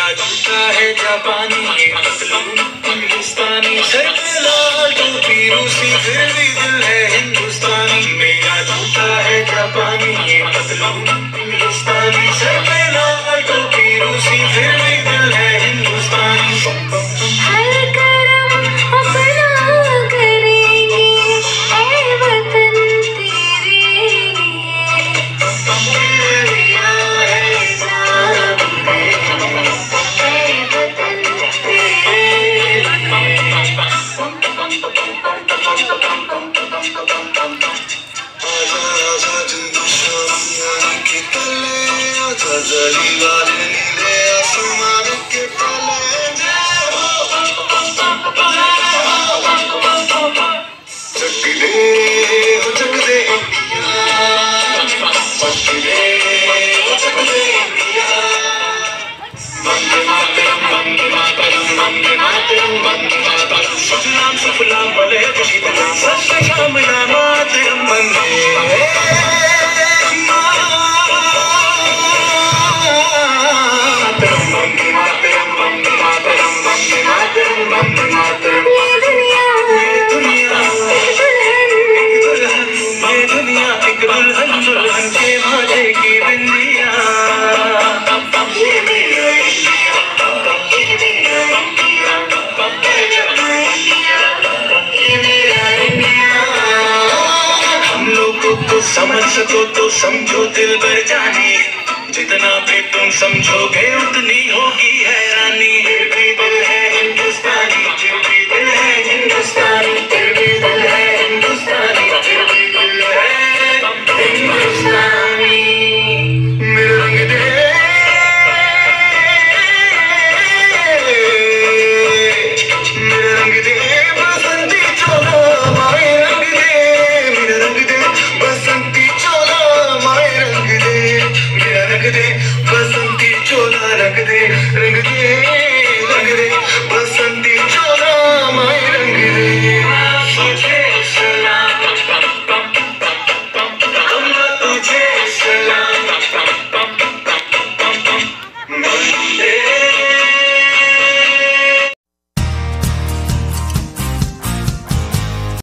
मेरा जूता है जापानी, ये पतलून इंग्लिस्तानी, सर पे लाल टोपी रूसी, फिर भी दिल है हिंदुस्तानी। मेरा जूता है जापानी, ये पतलून इंग्लिस्तानी, सर पे लाल टोपी रूसी, फिर भी दिल है हिंदुस्तानी। हर करम अपना करेंगे ऐ वतन तेरे लिए, दिया है जान ऐ वतन तेरे लिए। आजा दुश्मनियां के तले, आजा गली वाले नीले आसमान के तले। चक दे हो चक दे इंडिया, चक दे हो चक दे इंडिया। वंदे मातरम वंदे मातरम वंदे मातरम वंदे मातरम, सुजलाम सुफलाम मलयज शीतलाम, सत्य श्यामलाम मातरम वंदे मातरम वंदे मातरम वंदे मातरम वंदे मातरम वंदे मातरम। ये दुनिया एक दुल्हन, ये दुनिया एक दुल्हन, दुल्हन के माथे की बिंदिया। ये मेरा इंडिया, ये मेरा इंडिया, ये मेरा इंडिया। हम लोगों को समझ सको तो समझो दिल भर जाने, जितना भी तुम समझोगे उतनी होगी